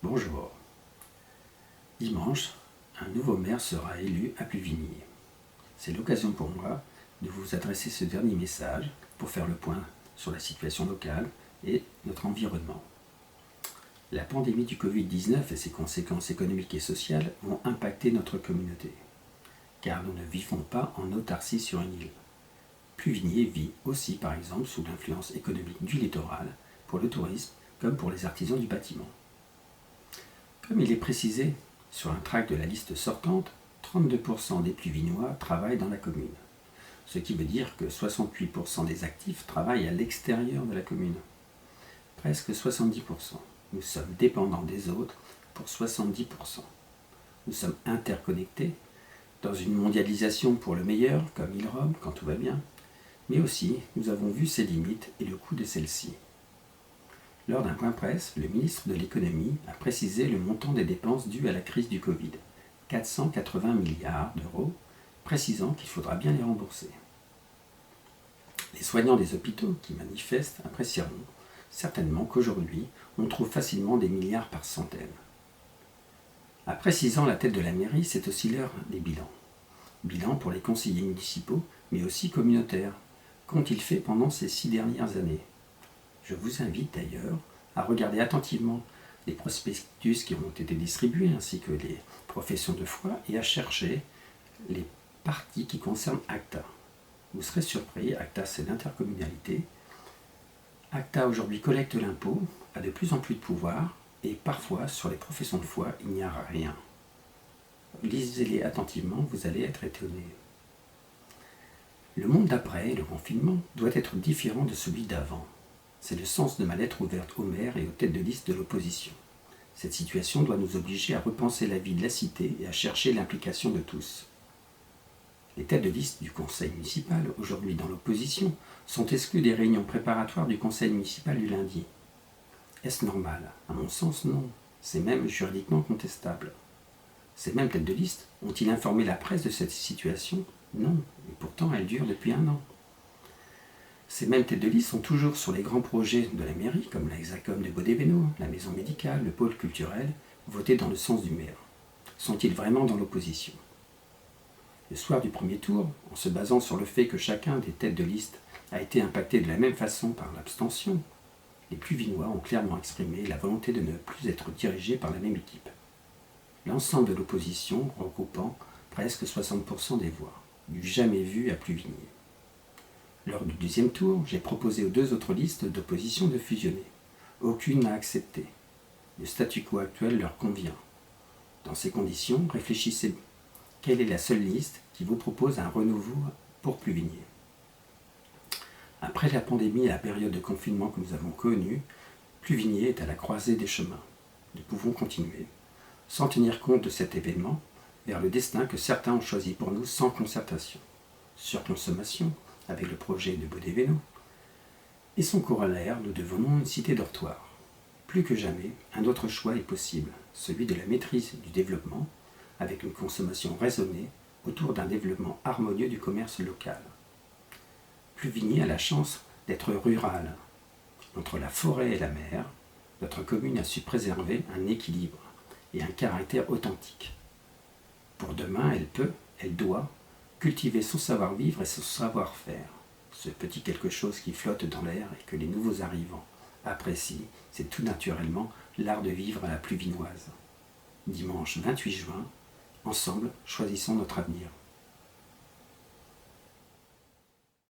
Bonjour. Dimanche, un nouveau maire sera élu à Pluvigny. C'est l'occasion pour moi de vous adresser ce dernier message pour faire le point sur la situation locale et notre environnement. La pandémie du Covid-19 et ses conséquences économiques et sociales vont impacter notre communauté, car nous ne vivons pas en autarcie sur une île. Pluvigny vit aussi par exemple sous l'influence économique du littoral, pour le tourisme comme pour les artisans du bâtiment. Comme il est précisé sur un tract de la liste sortante, 32% des Pluvignois travaillent dans la commune, ce qui veut dire que 68% des actifs travaillent à l'extérieur de la commune. Presque 70%. Nous sommes dépendants des autres pour 70%. Nous sommes interconnectés dans une mondialisation pour le meilleur, comme île-Rome quand tout va bien, mais aussi nous avons vu ses limites et le coût de celles-ci. Lors d'un point presse, le ministre de l'économie a précisé le montant des dépenses dues à la crise du Covid, 480 milliards d'euros, précisant qu'il faudra bien les rembourser. Les soignants des hôpitaux qui manifestent apprécieront certainement qu'aujourd'hui, on trouve facilement des milliards par centaines. À précisant la tête de la mairie, c'est aussi l'heure des bilans. Bilan pour les conseillers municipaux, mais aussi communautaires. Qu'ont-ils fait pendant ces 6 dernières années ? Je vous invite d'ailleurs à regarder attentivement les prospectus qui ont été distribués ainsi que les professions de foi et à chercher les parties qui concernent ACTA. Vous serez surpris, ACTA c'est l'intercommunalité. ACTA aujourd'hui collecte l'impôt, a de plus en plus de pouvoir et parfois sur les professions de foi il n'y a rien. Lisez-les attentivement, vous allez être étonnés. Le monde d'après, le confinement, doit être différent de celui d'avant. C'est le sens de ma lettre ouverte aux maires et aux têtes de liste de l'opposition. Cette situation doit nous obliger à repenser la vie de la cité et à chercher l'implication de tous. Les têtes de liste du conseil municipal, aujourd'hui dans l'opposition, sont exclues des réunions préparatoires du conseil municipal du lundi. Est-ce normal ? À mon sens, non. C'est même juridiquement contestable. Ces mêmes têtes de liste ont-ils informé la presse de cette situation ? Non, et pourtant elle dure depuis 1 an. Ces mêmes têtes de liste sont toujours sur les grands projets de la mairie, comme l'Hexacom de Baudéveno, la maison médicale, le pôle culturel, votés dans le sens du maire. Sont-ils vraiment dans l'opposition ? Le soir du premier tour, en se basant sur le fait que chacun des têtes de liste a été impacté de la même façon par l'abstention, les Pluvignois ont clairement exprimé la volonté de ne plus être dirigés par la même équipe. L'ensemble de l'opposition regroupant presque 60% des voix, du jamais vu à Pluvigny. Lors du deuxième tour, j'ai proposé aux 2 autres listes d'opposition de fusionner. Aucune n'a accepté. Le statu quo actuel leur convient. Dans ces conditions, réfléchissez. Quelle est la seule liste qui vous propose un renouveau pour Pluvigny ? Après la pandémie et la période de confinement que nous avons connue, Pluvigny est à la croisée des chemins. Nous pouvons continuer, sans tenir compte de cet événement, vers le destin que certains ont choisi pour nous sans concertation. Surconsommation, avec le projet de Baudéveno, et son corollaire, nous devenons une cité dortoir. Plus que jamais, un autre choix est possible, celui de la maîtrise du développement, avec une consommation raisonnée autour d'un développement harmonieux du commerce local. Pluvigny a la chance d'être rural. Entre la forêt et la mer, notre commune a su préserver un équilibre et un caractère authentique. Pour demain, elle doit cultiver son savoir-vivre et son savoir-faire. Ce petit quelque chose qui flotte dans l'air et que les nouveaux arrivants apprécient, c'est tout naturellement l'art de vivre à la pluvinoise. Dimanche 28 juin, ensemble, choisissons notre avenir.